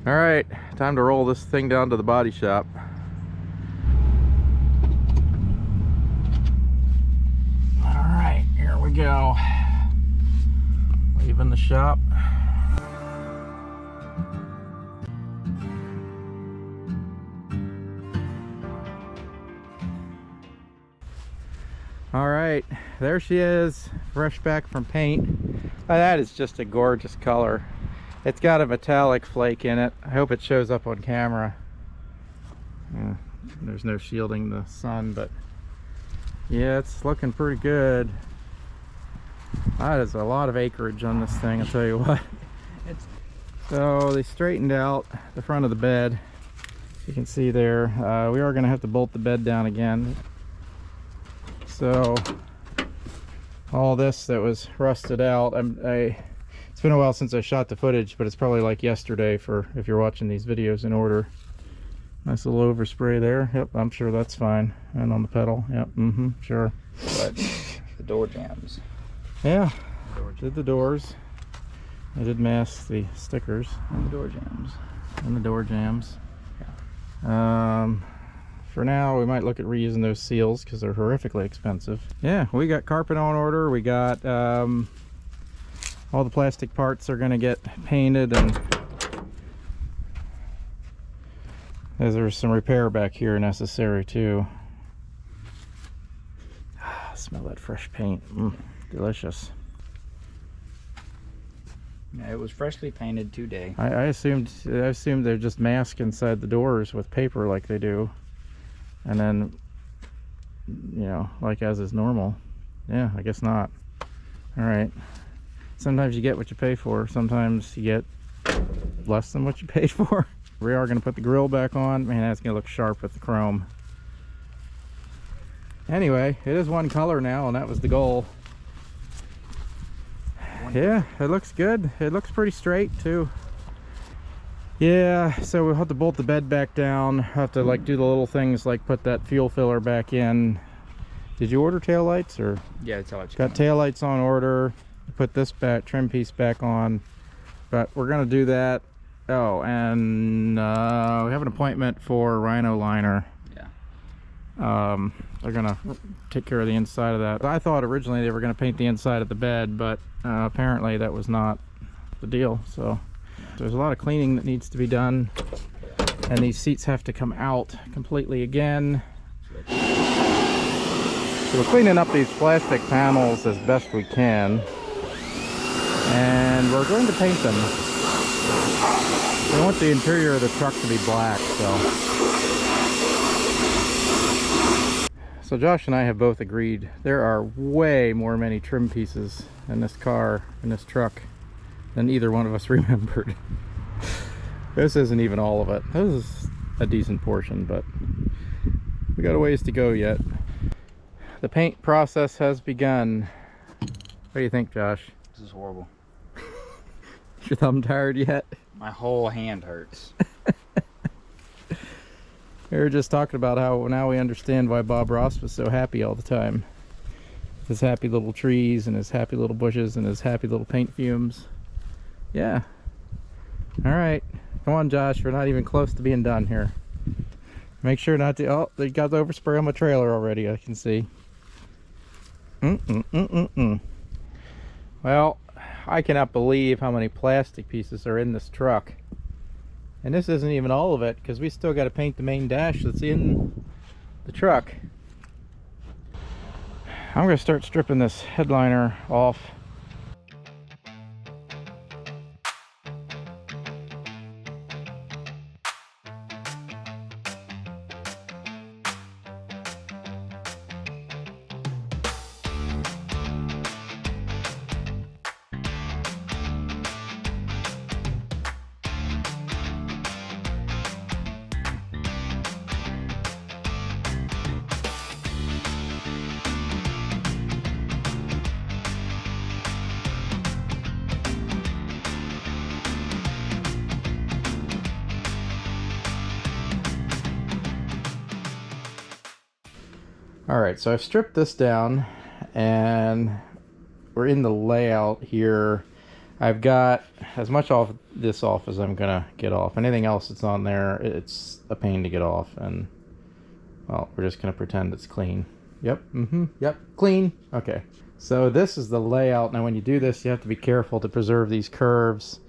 All right, time to roll this thing down to the body shop. All right, here we go. Leaving the shop. All right, there she is, fresh back from paint. Oh, that is just a gorgeous color. It's got a metallic flake in it. I hope it shows up on camera. Yeah, there's no shielding the sun, but yeah, it's looking pretty good. That is a lot of acreage on this thing, I'll tell you what. So they straightened out the front of the bed. You can see there, we are going to have to bolt the bed down again. So all this that was rusted out, it's been a while since I shot the footage, but it's probably like yesterday for if you're watching these videos in order. Nice little overspray there. Yep, I'm sure that's fine. And on the pedal, yep, sure. But the door jams. Yeah, did the doors. I did mask the stickers. And the door jams. And the door jams. Yeah. For now, we might look at reusing those seals because they're horrifically expensive. Yeah, we got carpet on order. We got all the plastic parts are going to get painted, and there's some repair back here necessary too. Smell that fresh paint. Delicious. Yeah, it was freshly painted today. I assumed they're just masked inside the doors with paper like they do, and then, you know, like as is normal. Yeah, I guess not. All right. Sometimes you get what you pay for. Sometimes you get less than what you paid for. We are going to put the grill back on. Man, that's going to look sharp with the chrome. Anyway, it is one color now, and that was the goal. Yeah, it looks good. It looks pretty straight too. Yeah, so we'll have to bolt the bed back down. Have to like do the little things like put that fuel filler back in. Did you order tail lights or? Yeah, taillights. Got tail lights on order. Put this trim piece back on, but we're gonna do that. Oh, and we have an appointment for Rhino liner. Yeah. They're gonna take care of the inside of that. I thought originally they were gonna paint the inside of the bed, but apparently that was not the deal. So there's a lot of cleaning that needs to be done, and these seats have to come out completely again. So we're cleaning up these plastic panels as best we can, and we're going to paint them. We want the interior of the truck to be black, so Josh and I have both agreed there are way many trim pieces in this car, in this truck, than either one of us remembered. This isn't even all of it. This is a decent portion, but we got a ways to go yet. The paint process has begun. What do you think, Josh? This is horrible. Is your thumb tired yet? My whole hand hurts. We were just talking about how now we understand why Bob Ross was so happy all the time. His happy little trees and his happy little bushes and his happy little paint fumes. Yeah. All right. Come on, Josh. We're not even close to being done here. Make sure not to... Oh, they got the overspray on my trailer already, I can see. Well, I cannot believe how many plastic pieces are in this truck. And this isn't even all of it, because we still got to paint the main dash that's in the truck. I'm going to start stripping this headliner off. Alright, so I've stripped this down and we're in the layout here. I've got as much off this off as I'm gonna get off. Anything else that's on there, it's a pain to get off, and well, we're just gonna pretend it's clean. Yep, yep, clean. Okay, so this is the layout. Now when you do this, you have to be careful to preserve these curves.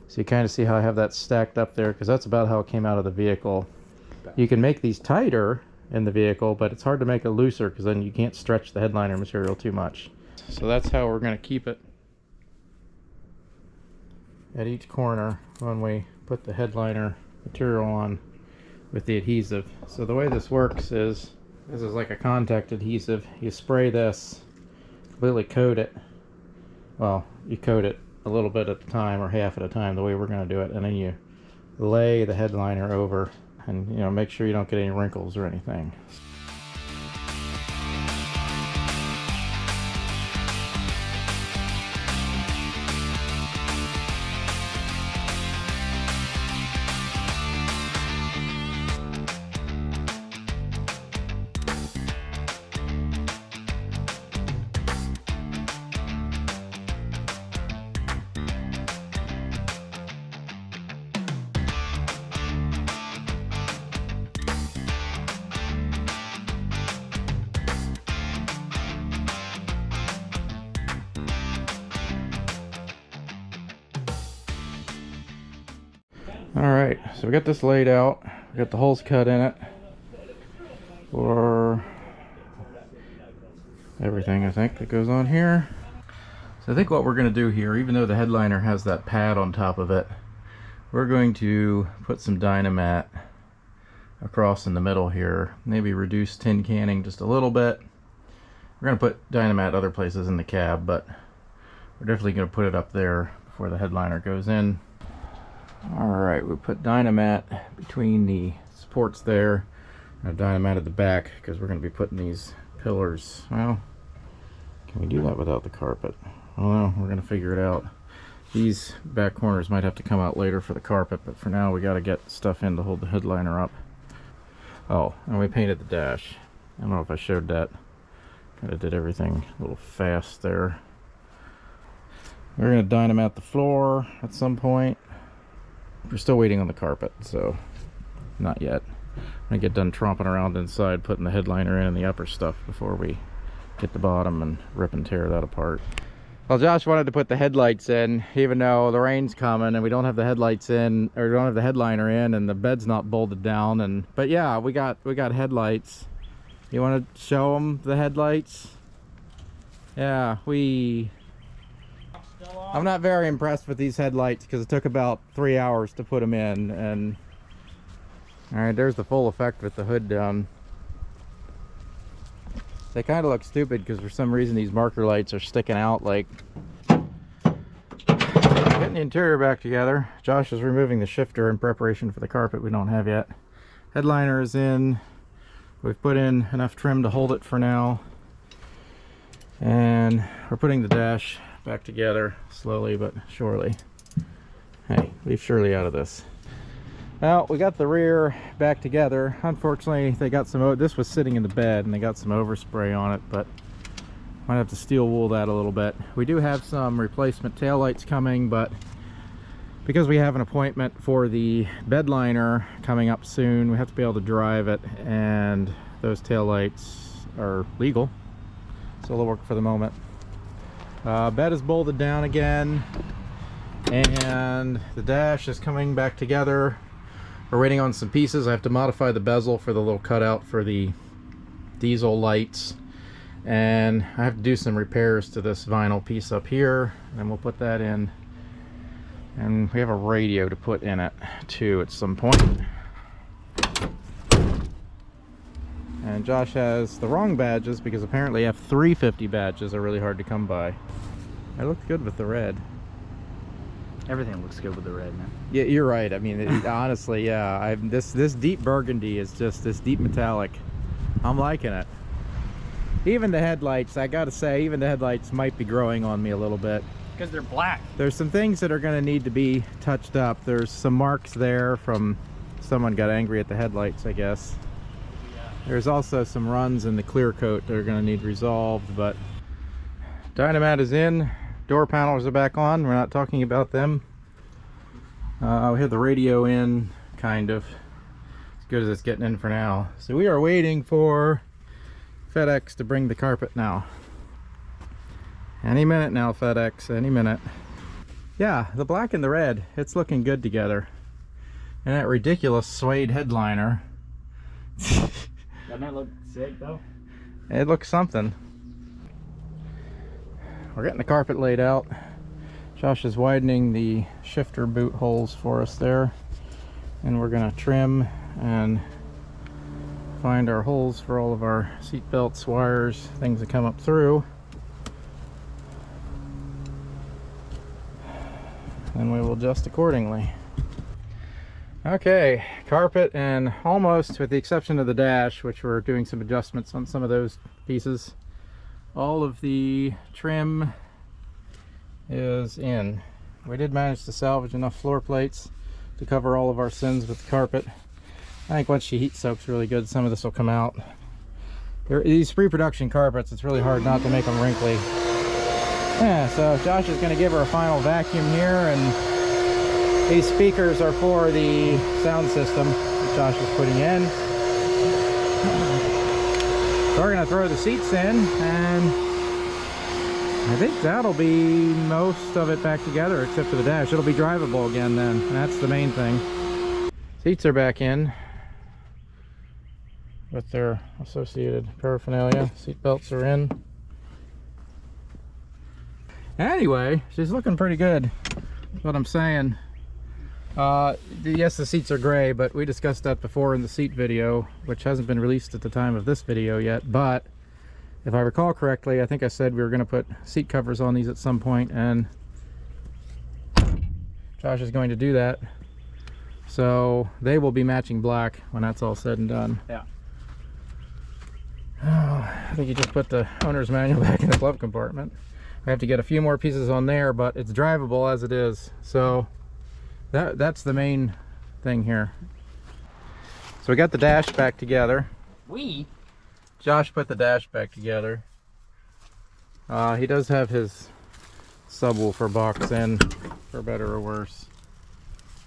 So you kind of see how I have that stacked up there, because that's about how it came out of the vehicle. You can make these tighter in the vehicle, but it's hard to make it looser, because then you can't stretch the headliner material too much. So that's how we're gonna keep it at each corner when we put the headliner material on with the adhesive. So the way this works is, this is like a contact adhesive. You spray this, completely coat it. Well, you coat it a little bit at a time, or half at a time, the way we're going to do it, and then you lay the headliner over, and you know, make sure you don't get any wrinkles or anything. Alright, so we got this laid out. We got the holes cut in it for everything, I think, that goes on here. So I think what we're going to do here, even though the headliner has that pad on top of it, we're going to put some Dynamat across in the middle here. Maybe reduce tin canning just a little bit. We're going to put Dynamat other places in the cab, but we're definitely going to put it up there before the headliner goes in. Alright, we put Dynamat between the supports there, and Dynamat at the back, because we're going to be putting these pillars. Well, can we do that without the carpet? I don't know, we're going to figure it out. These back corners might have to come out later for the carpet, but for now we got to get stuff in to hold the headliner up. Oh, and we painted the dash. I don't know if I showed that. Kind of did everything a little fast there. We're going to Dynamat the floor at some point. We're still waiting on the carpet, so not yet. I'm gonna get done tromping around inside, putting the headliner in and the upper stuff before we get the bottom and rip and tear that apart. Well, Josh wanted to put the headlights in, even though the rain's coming and we don't have the headlights in, or don't have the headliner in, and the bed's not bolted down. And but yeah, we got headlights. You want to show them the headlights? Yeah, I'm not very impressed with these headlights, because it took about 3 hours to put them in. And all right, there's the full effect with the hood down. They kind of look stupid because for some reason these marker lights are sticking out. Like, getting the interior back together. Josh is removing the shifter in preparation for the carpet we don't have yet. Headliner is in. We've put in enough trim to hold it for now, and we're putting the dash back together slowly but surely. Hey, leave Shirley out of this. Well, we got the rear back together. Unfortunately, they got some, this was sitting in the bed and they got some overspray on it, but might have to steel wool that a little bit. We do have some replacement taillights coming, but because we have an appointment for the bed liner coming up soon, we have to be able to drive it, and those taillights are legal, so they'll work for the moment. Bed is bolted down again, and the dash is coming back together. We're waiting on some pieces. I have to modify the bezel for the little cutout for the diesel lights, and I have to do some repairs to this vinyl piece up here, and we'll put that in. And we have a radio to put in it too at some point. And Josh has the wrong badges, because apparently F350 badges are really hard to come by. I look good with the red. Everything looks good with the red, man. Yeah, you're right. I mean, honestly, yeah. This deep burgundy is just this deep metallic. I'm liking it. Even the headlights, I gotta say, even the headlights might be growing on me a little bit. Because they're black. There's some things that are going to need to be touched up. There's some marks there from someone got angry at the headlights, I guess. There's also some runs in the clear coat that are going to need resolved, but Dynamat is in. door panels are back on. We're not talking about them. We have the radio in, kind of. As good as it's getting in for now. So we are waiting for FedEx to bring the carpet now. Any minute now, FedEx, any minute. Yeah, the black and the red, it's looking good together. And that ridiculous suede headliner. Doesn't that look sick though? It looks something. We're getting the carpet laid out. Josh is widening the shifter boot holes for us there. And we're gonna trim and find our holes for all of our seat belts, wires, things that come up through. And we will adjust accordingly. Okay, carpet, and almost, with the exception of the dash, which we're doing some adjustments on some of those pieces, all of the trim is in. We did manage to salvage enough floor plates to cover all of our sins with the carpet. I think once she heat soaks really good, some of this will come out. These pre-production carpets, it's really hard not to make them wrinkly. Yeah, so Josh is going to give her a final vacuum here, and these speakers are for the sound system that Josh is putting in. So we're going to throw the seats in, and I think that'll be most of it back together except for the dash. It'll be drivable again then, and that's the main thing. Seats are back in with their associated paraphernalia. Seat belts are in. Anyway, she's looking pretty good. That's what I'm saying. Yes, the seats are gray, but we discussed that before in the seat video, which hasn't been released at the time of this video yet. But if I recall correctly, I think I said we were going to put seat covers on these at some point, and Josh is going to do that. So they will be matching black when that's all said and done. Yeah. Oh, I think you just put the owner's manual back in the glove compartment. I have to get a few more pieces on there, but it's drivable as it is. So that's the main thing here. So we got the dash back together. Josh put the dash back together. He does have his subwoofer box in, for better or worse.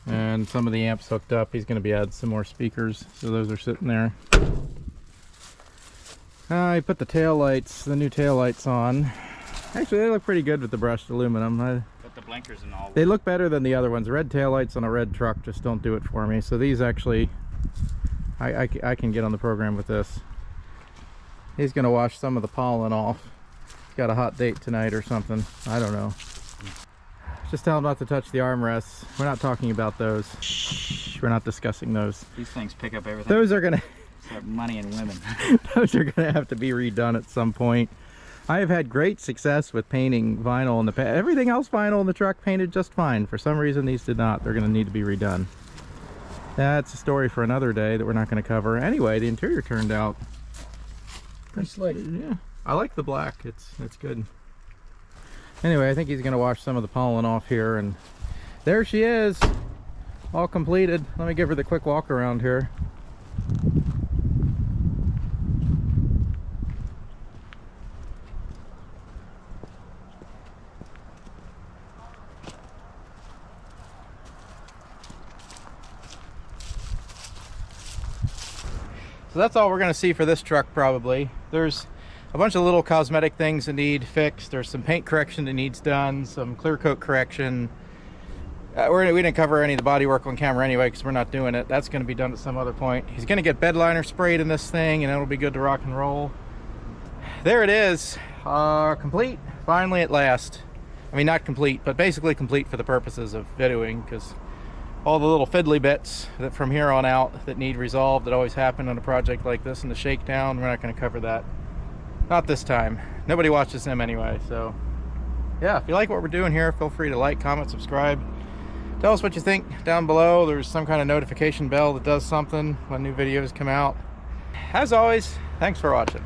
And some of the amps hooked up. He's going to be adding some more speakers, so those are sitting there. He put the tail lights, the new tail lights on. Actually, they look pretty good with the brushed aluminum. Put the blinkers and all. They look better than the other ones. Red tail lights on a red truck just don't do it for me. So these actually, I can get on the program with this. He's going to wash some of the pollen off. He's got a hot date tonight or something. I don't know. Just tell him not to touch the armrests. We're not talking about those. Shh, we're not discussing those. These things pick up everything. Those are going to... Except money and women. Those are going to have to be redone at some point. I have had great success with painting vinyl in the past. Everything else vinyl in the truck painted just fine. For some reason these did not. They're going to need to be redone. That's a story for another day that we're not going to cover. Anyway, the interior turned out pretty slick. Yeah, I like the black. It's good. Anyway, I think he's going to wash some of the pollen off here, and there she is, all completed. Let me give her the quick walk around here. So that's all we're going to see for this truck probably. There's a bunch of little cosmetic things that need fixed. There's some paint correction that needs done, some clear coat correction. We didn't cover any of the body work on camera anyway because we're not doing it. That's going to be done at some other point. He's going to get bed liner sprayed in this thing and it'll be good to rock and roll. There it is, complete, finally at last. I mean, not complete, but basically complete for the purposes of videoing, because all the little fiddly bits that from here on out that need resolved that always happen on a project like this, and the shakedown, we're not going to cover that. Not this time. Nobody watches them anyway. So yeah, if you like what we're doing here, feel free to like, comment, subscribe. Tell us what you think down below. There's some kind of notification bell that does something when new videos come out. As always, thanks for watching.